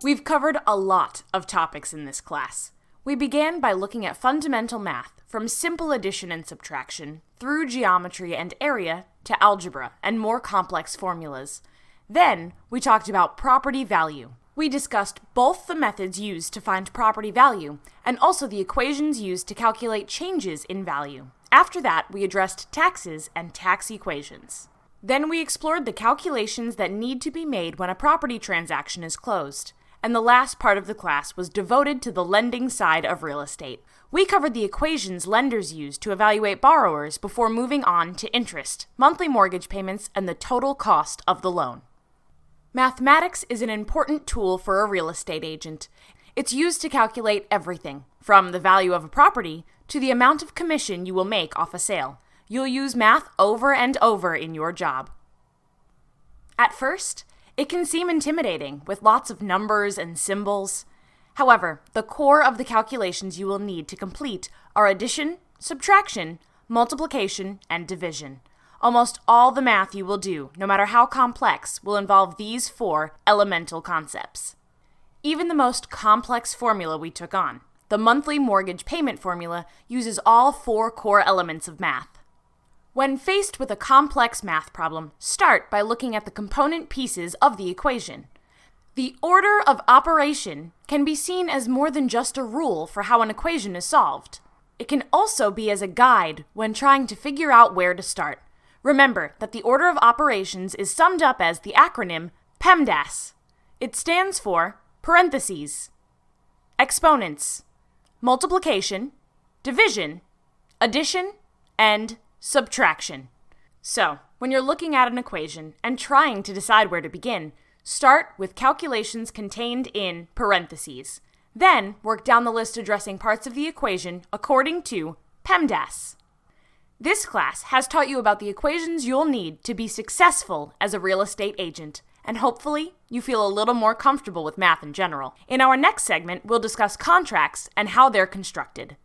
We've covered a lot of topics in this class. We began by looking at fundamental math, from simple addition and subtraction, through geometry and area, to algebra and more complex formulas. Then, we talked about property value. We discussed both the methods used to find property value, and also the equations used to calculate changes in value. After that, we addressed taxes and tax equations. Then we explored the calculations that need to be made when a property transaction is closed. And the last part of the class was devoted to the lending side of real estate. We covered the equations lenders use to evaluate borrowers before moving on to interest, monthly mortgage payments, and the total cost of the loan. Mathematics is an important tool for a real estate agent. It's used to calculate everything, from the value of a property to the amount of commission you will make off a sale. You'll use math over and over in your job. At first, it can seem intimidating, with lots of numbers and symbols. However, the core of the calculations you will need to complete are addition, subtraction, multiplication, and division. Almost all the math you will do, no matter how complex, will involve these 4 elemental concepts. Even the most complex formula we took on, the monthly mortgage payment formula, uses all 4 core elements of math. When faced with a complex math problem, start by looking at the component pieces of the equation. The order of operation can be seen as more than just a rule for how an equation is solved. It can also be as a guide when trying to figure out where to start. Remember that the order of operations is summed up as the acronym PEMDAS. It stands for parentheses, exponents, multiplication, division, addition, and subtraction. So, when you're looking at an equation and trying to decide where to begin, start with calculations contained in parentheses. Then, work down the list addressing parts of the equation according to PEMDAS. This class has taught you about the equations you'll need to be successful as a real estate agent, and hopefully, you feel a little more comfortable with math in general. In our next segment, we'll discuss contracts and how they're constructed.